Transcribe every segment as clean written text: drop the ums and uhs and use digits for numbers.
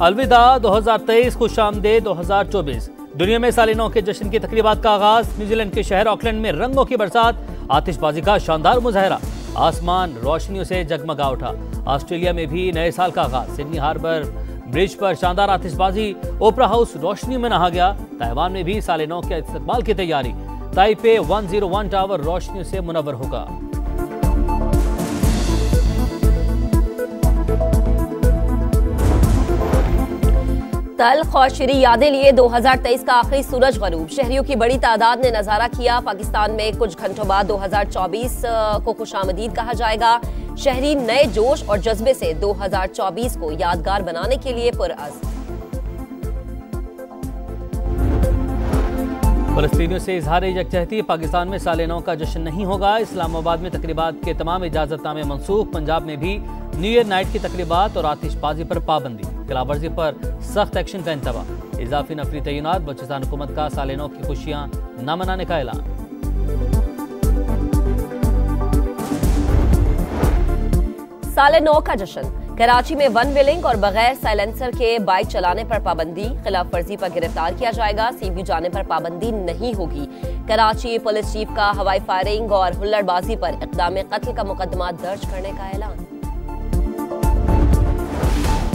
अलविदा 2023, खुशामदीद 2024। दुनिया में साल नौ के जश्न की तकरीबात का आगाज। न्यूजीलैंड के शहर ऑकलैंड में रंगों की बरसात, आतिशबाजी का शानदार मुजाहरा, आसमान रोशनियों से जगमगा उठा। ऑस्ट्रेलिया में भी नए साल का आगाज। सिडनी हार्बर ब्रिज पर शानदार आतिशबाजी, ओपरा हाउस रोशनियों में नहा गया। ताइवान में भी साल नौ के इस्तकबाल की तैयारी, ताइपे 101 टावर रोशनियों से मुनव्वर होगा। तल्ख और शीरी यादें लिए 2023 का आखिरी सूरज गरूब। शहरियों की बड़ी तादाद ने नजारा किया। पाकिस्तान में कुछ घंटों बाद 2024 को खुशामदीद कहा जाएगा। शहरी नए जोश और जज्बे से 2024 को यादगार बनाने के लिए पुरअज़्म। फलस्तीनियों से इजहार यकजहती। पाकिस्तान में साल नौ का जश्न नहीं होगा। इस्लामाबाद में तकरीबात के तमाम इजाजतनामे मनसूख। पंजाब में भी न्यू ईयर नाइट की तकरीबात और आतिशबाजी पर पाबंदी। खिलाफवर्जी पर सख्त एक्शन का इंतबाह। इजाफी नफरी तैनात। बलूचिस्तान हुकूमत का साल नौ की खुशियां न मनाने का ऐलान। साल नौ का जश्न। कराची में वन व्हीलिंग और बगैर साइलेंसर के बाइक चलाने पर पाबंदी। खिलाफ वर्जी पर गिरफ्तार किया जाएगा। सीबी जाने पर पाबंदी नहीं होगी। कराची पुलिस चीफ का हवाई फायरिंग और हुल्लड़बाजी पर इक़दाम कत्ल का मुकदमा दर्ज करने का ऐलान।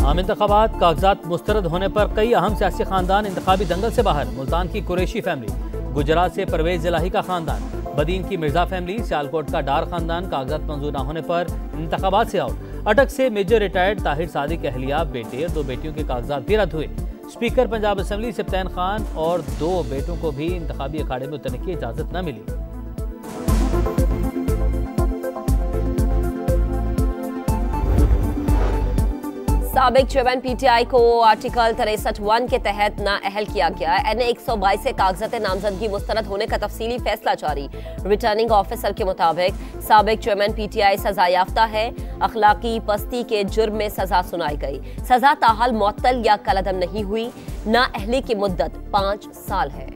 आम इंतखाबात, कागजात मुस्तरद होने पर कई अहम सियासी खानदान इंतखाबी दंगल से बाहर। मुल्तान की कुरैशी फैमिली, गुजरात से परवेज इलाही का खानदान, बदीन की मिर्जा फैमिली, सियालकोट का डार खानदान कागजात मंजूर न होने पर इंतखाबात से आउट। अटक से मेजर रिटायर्ड ताहिर सादिक अहलिया बेटे और 2 बेटियों के कागजात भी रद्द हुए। स्पीकर पंजाब असम्बली सब्तैन खान और 2 बेटों को भी इंतखाबी अखाड़े में उतरने की इजाजत न मिली। साबिक चेयरमैन पीटीआई को आर्टिकल 63(1) के तहत नाअहल किया गया। NA 122 से कागजात नामजदगी मुस्तरद होने का तफसीली फैसला जारी। रिटर्निंग ऑफिसर के मुताबिक साबिक चेयरमैन पीटीआई सजा याफ्ता है। अखलाकी पस्ती के जुर्म में सजा सुनाई गई। सजा ताहाल मुअत्तल या कलअदम नहीं हुई। नाअहली की मुद्दत 5 साल है।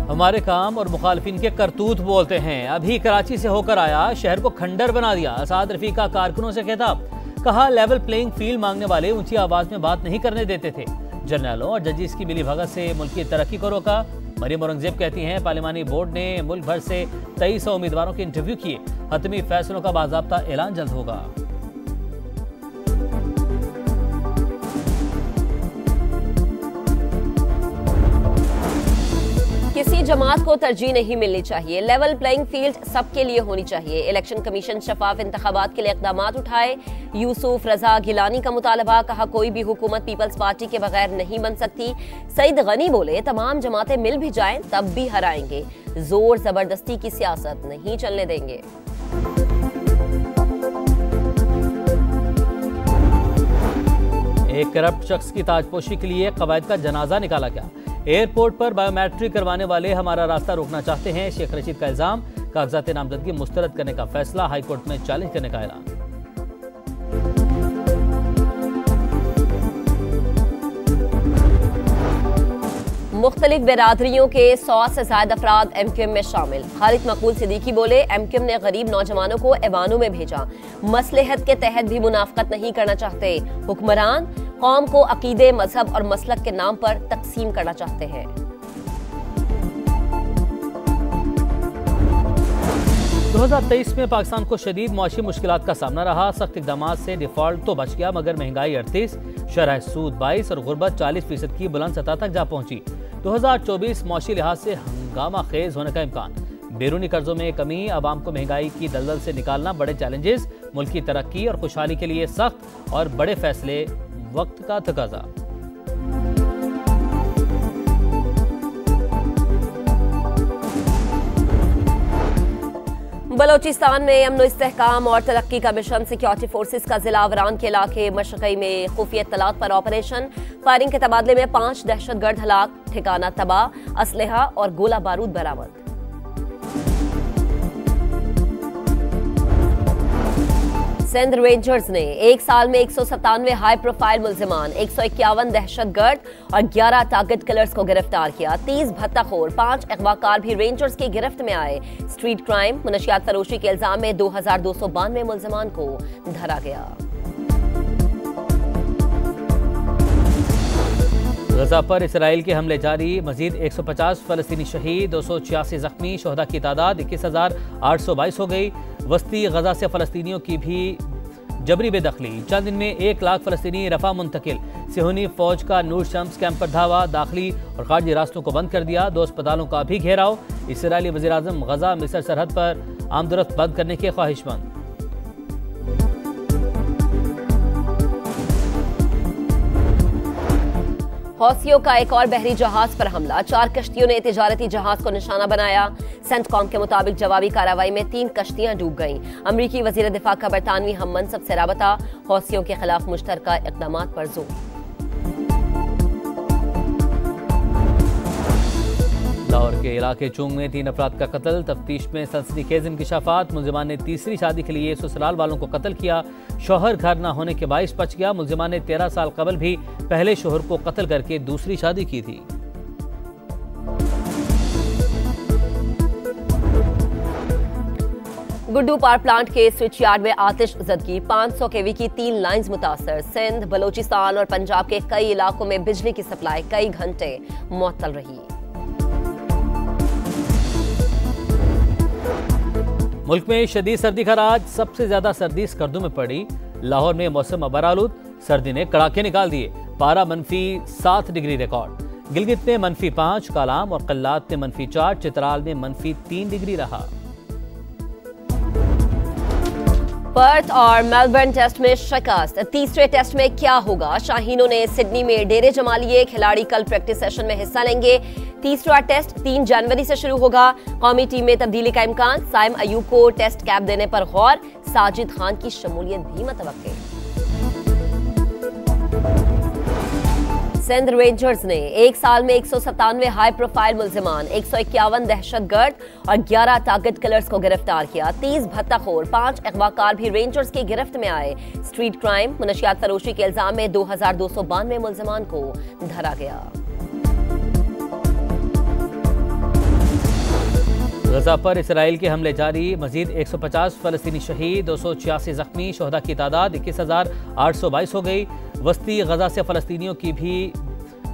हमारे काम और मुखालिफिन के करतूत बोलते हैं। अभी कराची से होकर आया, शहर को खंडर बना दिया। असाद रफीका कारकुनों से खिताब, कहा लेवल प्लेइंग फील्ड मांगने वाले ऊंची आवाज में बात नहीं करने देते थे। जर्नलों और जजिस की मिली भगत से मुल्क की तरक्की को रोका। मरियम औरंगजेब कहती हैं पार्लिमानी बोर्ड ने मुल्क भर से 2300 उम्मीदवारों के इंटरव्यू किए। हतमी फैसलों का बाज़ाब्ता ऐलान जल्द होगा। किसी जमात को तरजीह नहीं मिलनी चाहिए। लेवल प्लेइंग फील्ड सबके लिए होनी चाहिए। इलेक्शन कमीशन शफाफ इंतखाबात के लिए इक़दामात उठाए। यूसुफ रजा गिलानी का मुतालबा, कहा कोई भी हुकूमत पीपल्स पार्टी के बगैर नहीं बन सकती। सईद गनी बोले तमाम जमातें मिल भी जाएं तब भी हराएंगे। जोर जबरदस्ती की सियासत नहीं चलने देंगे। एक करप्ट शख्स की ताजपोशी के लिए कवायद का जनाजा निकाला गया। एयरपोर्ट पर बायोमेट्रिक करवाने वाले हमारा रास्ता रोकना चाहते हैं। शेख रशीद का इल्जाम, कागजात नामजदगी मुस्तरद करने का फैसला हाईकोर्ट में चैलेंज करने का ऐलान। मुख्तलिफ बिरादरियों के 100 से ज्यादा अफराद MQM में शामिल। खालिद मकबूल सिद्दीकी बोले MQM ने गरीब नौजवानों को ऐवानों में भेजा। मसलहत के तहत भी मुनाफकत नहीं करना चाहते। हुक्मरान कौम को अकीदे, मजहब और मसलक के नाम पर तकसीम करना चाहते हैं। दो 2023 में पाकिस्तान को शदीद मुआशी मुश्किलात का सामना रहा। सख्त इक़दामात से डिफॉल्ट तो बच गया, मगर महंगाई 38, शरह सूद 22 और गुर्बत 40% की बुलंद सतह तक जा पहुंची। 2024 मुआशी लिहाज से हंगामा खेज होने का इम्कान। बैरूनी कर्जों में कमी, आवाम को महंगाई की दलदल से निकालना बड़े चैलेंजेस। मुल्क की तरक्की और खुशहाली के लिए सख्त और बड़े फैसले, वक्त का तकाजा। बलोचिस्तान में अमन इस्तेहकाम और तरक्की का मिशन सिक्योरिटी फोर्सेस का जिला वरान के इलाके मशक़ई में खुफिया इत्तलात पर ऑपरेशन। फायरिंग के तबादले में 5 दहशतगर्द हलाक, ठिकाना तबाह, असलहा और गोला बारूद बरामद। सिंध रेंजर्स ने एक साल में 197 हाई प्रोफाइल मुल्जिमान, 151 दहशतगर्द और 11 टारगेट किलर्स को गिरफ्तार किया। 30 भत्ताखोर, 5 अगवाकार भी रेंजर्स की गिरफ्त में आए। स्ट्रीट क्राइम, मनशियात फरोशी के इल्जाम में 2292 मुल्जिमान को धरा गया। गजा पर इसराइल के हमले जारी, मजीद 150 फलस्तीनी शहीद, 286 जख्मी, शोहदा की तादाद 21,822 हो गई। वस्ती गजा से फलस्तीनियों की भी जबरी बेदखली, चंद दिन में 1 लाख फलस्तीनी रफा मुंतकिल। सिहोनी फौज का नूर शम्स कैंप पर धावा, दाखिली और खारजी रास्तों को बंद कर दिया। 2 अस्पतालों का भी घेराव। इसराइली वज़ीर-ए-आज़म गजा मिस्र सरहद पर आमदरफ्त बंद करने के ख्वाहिशमंद। हौसियों का एक और बहरी जहाज पर हमला, 4 कश्तियों ने तिजारती जहाज को निशाना बनाया। सेंटकॉम के मुताबिक जवाबी कार्रवाई में 3 कश्तियां डूब गईं। अमरीकी वजीर दिफा का बरतानवी हम मनसब से राबता, हौसियों के खिलाफ मुश्तरका इक़दामात पर जोर। लाहौर के इलाके चुंग में 3 अफराद का कत्ल, तफ्तीश में सनसनीखेज इंकशाफात। मुल्जिमान ने तीसरी शादी के लिए ससुराल वालों को कत्ल किया। शौहर घर न होने के बाइस बच गया। मुल्जिमान ने 13 साल कबल भी पहले शौहर को कत्ल करके दूसरी शादी की थी। गुड्डू पावर प्लांट के स्विच यार्ड में आतिश ज़दगी, 500 केवी की 3 लाइंस मुतासर। सिंध, बलोचिस्तान और पंजाब के कई इलाकों में बिजली की सप्लाई कई घंटे मुअत्तल रही। मुल्क में शदीद सर्दी का राज, सबसे ज्यादा सर्दी स्कर्दू में पड़ी। लाहौर में मौसम अबरालूद, सर्दी ने कड़ाके निकाल दिए। पारा -7 डिग्री रिकॉर्ड। गिलगित में -5, कालाम और कल्लात में -4, चित्राल में -3 डिग्री रहा। पर्थ और मेलबर्न टेस्ट में शिकस्त, तीसरे टेस्ट में क्या होगा? शाहीनों ने सिडनी में डेरे जमा लिए। खिलाड़ी कल प्रैक्टिस सेशन में हिस्सा लेंगे। तीसरा टेस्ट 3 जनवरी से शुरू होगा। कौमी टीम में तब्दीली का इम्कान, साइम अयूब को टेस्ट कैप देने पर गौर। साजिद खान की शमूलियत भी मुतवक्के। सिंध रेंजर्स ने एक साल में 197 हाई प्रोफाइल मुल्जिमान, 151 दहशतगर्द और 11 टारगेट किलर्स को गिरफ्तार किया। 30 भत्ताखोर, 5 अगवाकार भी रेंजर्स की गिरफ्त में आए। स्ट्रीट क्राइम, मनशियात फरोशी के इल्जाम में 2292 मुल्जिमान को धरा गया। गजा पर इसराइल के हमले जारी, मजीद 150 फलस्तीनी शहीद, 286 जख्मी, शोहदा की तादाद 21,822 हो गई। वस्ती गजा से फलस्तीनियों की भी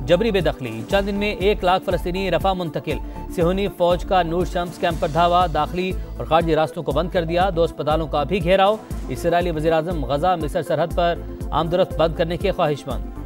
जबरी बेदखली, चंद दिन में 1 लाख फलस्तीनी रफा मुंतकिल। सिहोनी फौज का नूर शम्स कैंप पर धावा, दाखिली और खारजी रास्तों को बंद कर दिया। 2 अस्पतालों का भी घेराव। इसराइली वज़ीर-ए-आज़म गजा मिस्र सरहद पर आमदरफ्त बंद करने के ख्वाहिशमंद।